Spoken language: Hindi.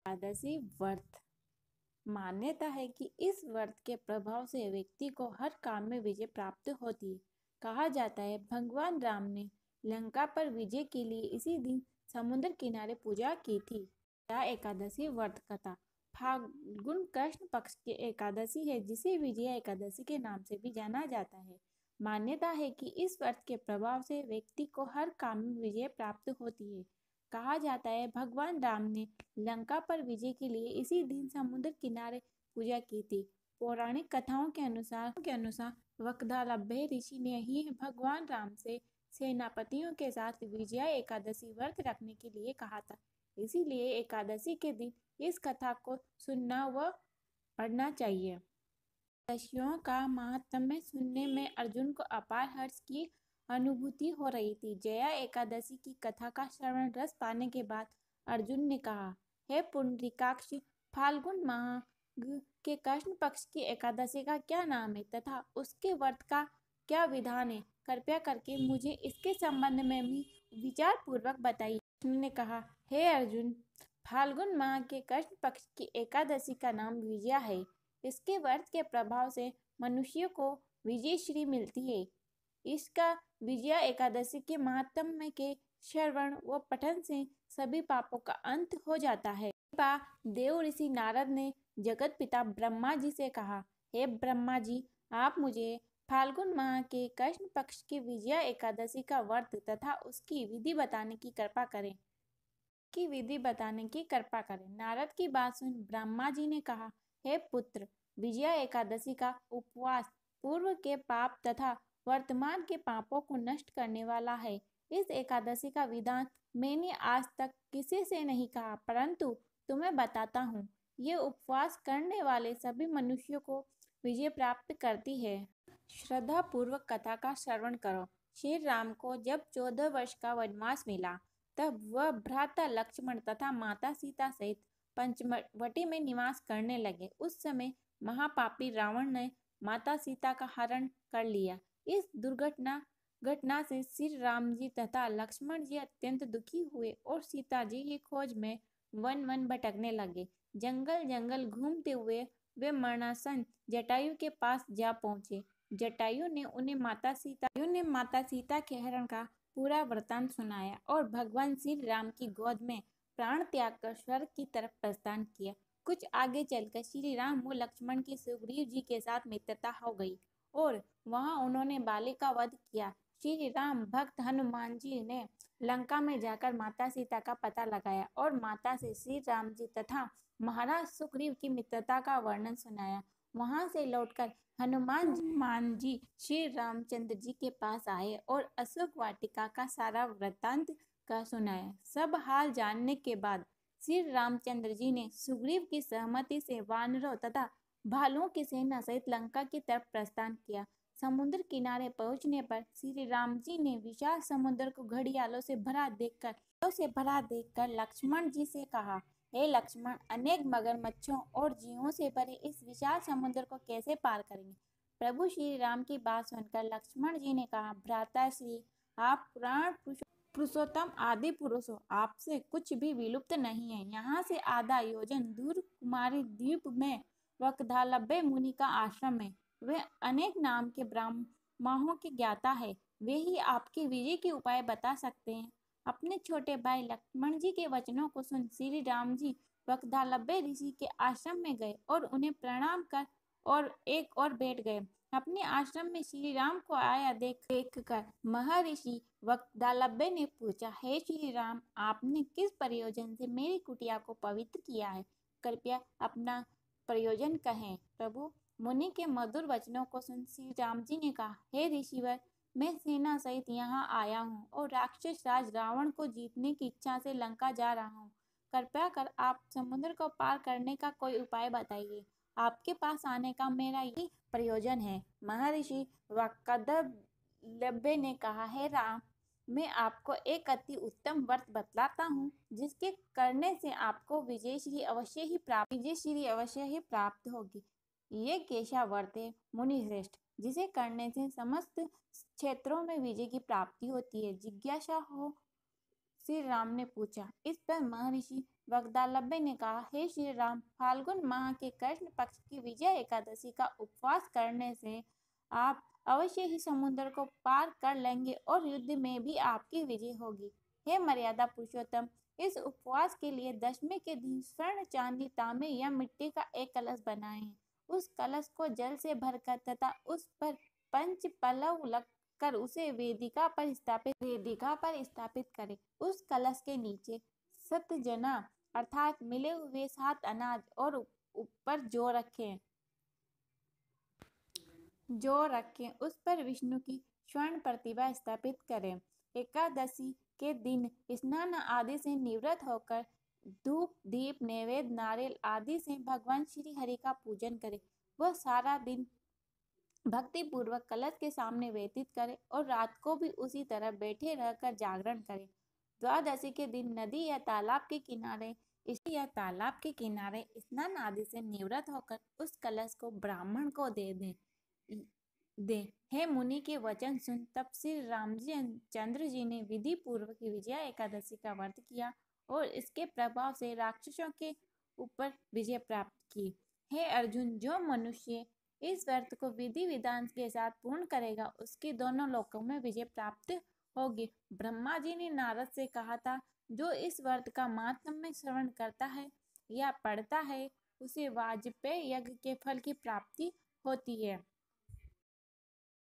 एकादशी व्रत। मान्यता है कि इस व्रत के प्रभाव से व्यक्ति को हर काम में विजय प्राप्त होती है। कहा जाता है भगवान राम ने लंका पर विजय के लिए इसी दिन समुद्र किनारे पूजा की थी। यह एकादशी व्रत कथा फाल्गुन कृष्ण पक्ष की एकादशी है, जिसे विजया एकादशी के नाम से भी जाना जाता है। मान्यता है कि इस व्रत के प्रभाव से व्यक्ति को हर काम में विजय प्राप्त होती है। कहा जाता है भगवान राम ने लंका पर विजय के लिए इसी दिन समुद्र किनारे पूजा की थी। पौराणिक कथाओं के अनुसार वक्दालभ्य ऋषि ने ही भगवान राम से सेनापतियों के साथ विजया एकादशी व्रत रखने के लिए कहा था। इसीलिए एकादशी के दिन इस कथा को सुनना व पढ़ना चाहिए। एकादशियों का महात्म्य सुनने में अर्जुन को अपार हर्ष की अनुभूति हो रही थी। जया एकादशी की कथा का श्रवण रस पाने के बाद अर्जुन ने कहा, हे पुंडरीकाक्ष, फाल्गुन माह के कृष्ण पक्ष की एकादशी का क्या नाम है तथा उसके व्रत का क्या विधान है? कृपया करके मुझे इसके संबंध में भी विचार पूर्वक बताइए। ने कहा, हे अर्जुन, फाल्गुन माह के कृष्ण पक्ष की एकादशी का नाम विजया है। इसके व्रत के प्रभाव से मनुष्य को विजय श्री मिलती है। इसका विजया एकादशी के महात्म्य के श्रवण व पठन से सभी पापों का अंत हो जाता है। देव ऋषि नारद ने जगत पिता ब्रह्मा जी से कहा, हे ब्रह्मा जी, आप मुझे फाल्गुन माह के कृष्ण पक्ष की विजया एकादशी का व्रत तथा उसकी विधि बताने की कृपा करें। नारद की बात सुन ब्रह्मा जी ने कहा, हे पुत्र, विजया एकादशी का उपवास पूर्व के पाप तथा वर्तमान के पापों को नष्ट करने वाला है। इस एकादशी का विधान मैंने आज तक किसी से नहीं कहा, परंतु तुम्हें बताता हूँ। ये उपवास करने वाले सभी मनुष्यों को विजय प्राप्त करती है। श्रद्धा पूर्वक कथा का श्रवण करो। श्री राम को जब 14 वर्ष का वनवास मिला, तब वह भ्राता लक्ष्मण तथा माता सीता सहित पंचवटी में निवास करने लगे। उस समय महापापी रावण ने माता सीता का हरण कर लिया। इस घटना से श्री राम जी तथा लक्ष्मण जी अत्यंत दुखी हुए और सीता जी की खोज में वन भटकने लगे। जंगल घूमते हुए वे मरणासन जटायु के पास जा पहुंचे। जटायु ने उन्हें माता सीता के हरण का पूरा वृतांत सुनाया और भगवान श्री राम की गोद में प्राण त्याग कर स्वर्ग की तरफ प्रस्थान किया। कुछ आगे चलकर श्री राम व लक्ष्मण की सुग्रीव जी के साथ मित्रता हो गई और वहां उन्होंने बाली का वध किया। श्री राम भक्त हनुमान जी ने लंका में जाकर माता सीता का पता लगाया और माता से श्री राम जी तथा महाराज सुग्रीव की मित्रता का वर्णन सुनाया। वहां से लौटकर हनुमान जी श्री रामचंद्र जी के पास आए और अशोक वाटिका का सारा वृत्तांत का सुनाया। सब हाल जानने के बाद श्री रामचंद्र जी ने सुग्रीव की सहमति से वानरों तथा भालुओं की सेना सहित लंका की तरफ प्रस्थान किया। समुद्र किनारे पहुंचने पर श्री राम जी ने विशाल समुद्र को घड़ियालों से भरा देखकर लक्ष्मण जी से कहा, हे लक्ष्मण, अनेक मगरमच्छों और जीवों से भरे इस विशाल समुद्र को कैसे पार करेंगे? प्रभु श्री राम की बात सुनकर लक्ष्मण जी ने कहा, भ्राता श्री, आप पुराण पुरुषोत्तम आदि पुरुष हो, आपसे कुछ भी विलुप्त नहीं है। यहाँ से आधा योजन दूर कुमारी द्वीप में वक्दालभ्य मुनि का आश्रम है। वे अनेक नाम के ब्रह्माओं के ज्ञाता है। वे ही आपके विजय के उपाय बता सकते हैं। अपने छोटे भाई लक्ष्मण जी के वचनों को सुन श्री राम जी वक्दालभ्य ऋषि के आश्रम में गए और उन्हें प्रणाम कर और बैठ गए। अपने आश्रम में श्री राम को आया देखकर महर्षि वक्दालभ्य ने पूछा, हे श्री राम, आपने किस प्रयोजन से मेरी कुटिया को पवित्र किया है? कृपया अपना प्रयोजन कहें। प्रभु, मुनि के मधुर वचनों को सुन श्री राम जी ने कहा, हे ऋषिवर, मैं सेना सहित यहाँ आया हूँ और राक्षस राज रावण को जीतने की इच्छा से लंका जा रहा हूँ। कृपया कर आप समुद्र को पार करने का कोई उपाय बताइए। आपके पास आने का मेरा यही प्रयोजन है। महर्षि वक्दालभ्य ने कहा, हे राम, मैं आपको एक अति उत्तम व्रत बतलाता हूँ, जिसके करने से आपको विजय श्री अवश्य ही प्राप्त होगी। ये कैसा व्रत है मुनि श्रेष्ठ, जिसे करने से समस्त क्षेत्रों में विजय की प्राप्ति होती है? जिज्ञासा हो, श्री राम ने पूछा। इस पर महर्षि वगदालब्य ने कहा, हे श्री राम, फाल्गुन माह के कृष्ण पक्ष की विजय एकादशी का उपवास करने से आप अवश्य ही समुद्र को पार कर लेंगे और युद्ध में भी आपकी विजय होगी। हे मर्यादा पुरुषोत्तम, इस उपवास के लिए दशमी के दिन स्वर्ण, चांदी, तांबे या मिट्टी का एक कलश बनाएं। उस कलश को जल से भरकर तथा उस पर पंच पल्लव कर उसे वेदिका पर स्थापित करें। उस कलश के नीचे सतजना अर्थात मिले हुए 7 अनाज और ऊपर जो रखें उस पर विष्णु की स्वर्ण प्रतिभा स्थापित करें। एकादशी के दिन स्नान आदि से निवृत्त होकर धूप, दीप, नैवेद्य, नारियल आदि से भगवान श्री हरि का पूजन करें। वह सारा दिन भक्ति पूर्वक कलश के सामने व्यतीत करें और रात को भी उसी तरह बैठे रहकर जागरण करें। द्वादशी के दिन नदी या तालाब के किनारे स्नान आदि से निवृत्त होकर उस कलश को ब्राह्मण को दे। हे मुनि के वचन सुन तब श्री रामचंद्र जी ने विधि पूर्वक विजया एकादशी का व्रत किया और इसके प्रभाव से राक्षसों के ऊपर विजय प्राप्त की। हे अर्जुन, जो मनुष्य इस व्रत को विधि विधान के साथ पूर्ण करेगा उसकी दोनों लोकों में विजय प्राप्त होगी। ब्रह्मा जी ने नारद से कहा था, जो इस व्रत का महात्म्य श्रवण करता है या पढ़ता है उसे वाजपेय यज्ञ के फल की प्राप्ति होती है।